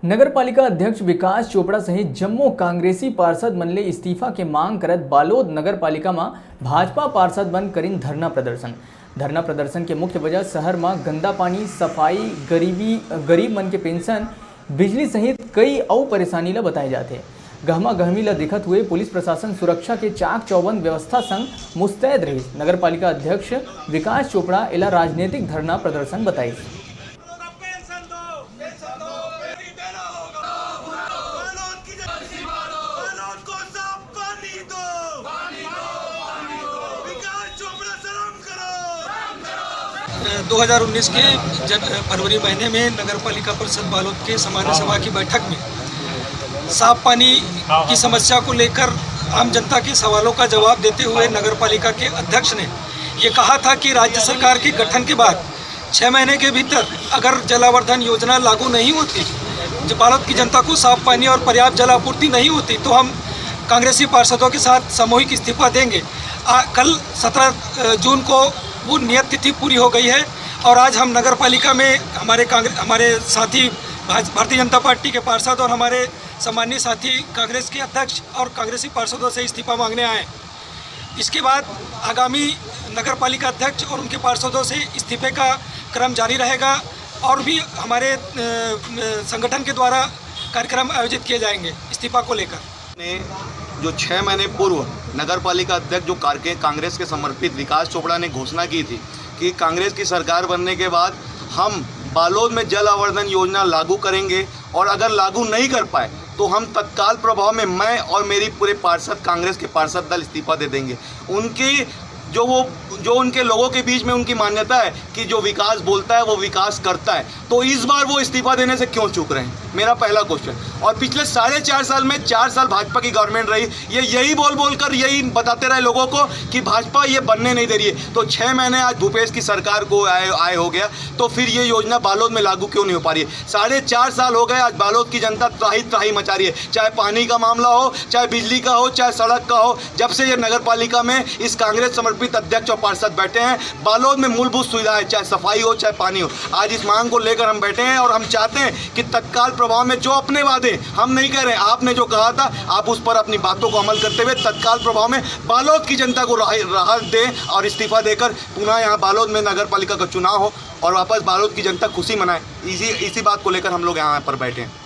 नगरपालिका अध्यक्ष विकास चोपड़ा सहित जम्मू कांग्रेसी पार्षद मन ले इस्तीफा के मांग करत बालोद नगरपालिका में भाजपा पार्षद मन करीन धरना प्रदर्शन के मुख्य वजह शहर में गंदा पानी, सफाई, गरीब मन के पेंशन, बिजली सहित कई और परेशानी ला बताए जाते। गहमा गहमी ला दिखत हुए पुलिस प्रशासन सुरक्षा के चाक चौबंद व्यवस्था संग मुस्तैद रही। नगरपालिका अध्यक्ष विकास चोपड़ा एला राजनीतिक धरना प्रदर्शन बताई। दो 2019 के फरवरी महीने में नगरपालिका परिषद बालोद के सामान्य सभा की बैठक में साफ पानी की समस्या को लेकर आम जनता के सवालों का जवाब देते हुए नगरपालिका के अध्यक्ष ने ये कहा था कि राज्य सरकार के गठन के बाद 6 महीने के भीतर अगर जलावर्धन योजना लागू नहीं होती, जो बालोद की जनता को साफ पानी और पर्याप्त जल आपूर्ति नहीं होती, तो हम कांग्रेसी पार्षदों के साथ सामूहिक इस्तीफा देंगे। कल 17 जून को वो नियत तिथि पूरी हो गई है और आज हम नगर पालिका में हमारे साथी भारतीय जनता पार्टी के पार्षद और हमारे सम्मानीय साथी कांग्रेस के अध्यक्ष और कांग्रेसी पार्षदों से इस्तीफा मांगने आए। इसके बाद आगामी नगर पालिका अध्यक्ष और उनके पार्षदों से इस्तीफे का क्रम जारी रहेगा और भी हमारे संगठन के द्वारा कार्यक्रम आयोजित किए जाएंगे इस्तीफा को लेकर। जो 6 महीने पूर्व नगर पालिका अध्यक्ष जो कांग्रेस के समर्पित विकास चोपड़ा ने घोषणा की थी कि कांग्रेस की सरकार बनने के बाद हम बालोद में जल आवर्धन योजना लागू करेंगे और अगर लागू नहीं कर पाए तो हम तत्काल प्रभाव में मैं और मेरी पूरे पार्षद कांग्रेस के पार्षद दल इस्तीफा दे देंगे। उनकी जो उनके लोगों के बीच में उनकी मान्यता है कि जो विकास बोलता है वो विकास करता है, तो इस बार वो इस्तीफा देने से क्यों चूक रहे हैं, मेरा पहला क्वेश्चन। और पिछले 4.5 साल में 4 साल भाजपा की गवर्नमेंट रही, ये यही बोल कर यही बताते रहे लोगों को कि भाजपा ये बनने नहीं दे रही है। तो 6 महीने आज भूपेश की सरकार को आए हो गया, तो फिर ये योजना बालोद में लागू क्यों नहीं हो पा रही है। 4.5 साल हो गए, आज बालोद की जनता त्राही मचा रही है, चाहे पानी का मामला हो, चाहे बिजली का हो, चाहे सड़क का हो। जब से ये नगर पालिका में इस कांग्रेस समर्पित अध्यक्ष और पार्षद बैठे हैं, बालोद में मूलभूत सुविधाएं चाहे सफाई हो चाहे पानी हो, आज इस मांग को लेकर हम बैठे हैं और हम चाहते हैं कि तत्काल प्रभाव में जो अपने वादे, हम नहीं कह रहे, आपने जो कहा था आप उस पर अपनी बातों को अमल करते हुए तत्काल प्रभाव में बालोद की जनता को राहत दें और इस्तीफा देकर पुनः यहाँ बालोद में नगर पालिका का चुनाव हो और वापस बालोद की जनता खुशी मनाए। इसी बात को लेकर हम लोग यहाँ पर बैठे हैं।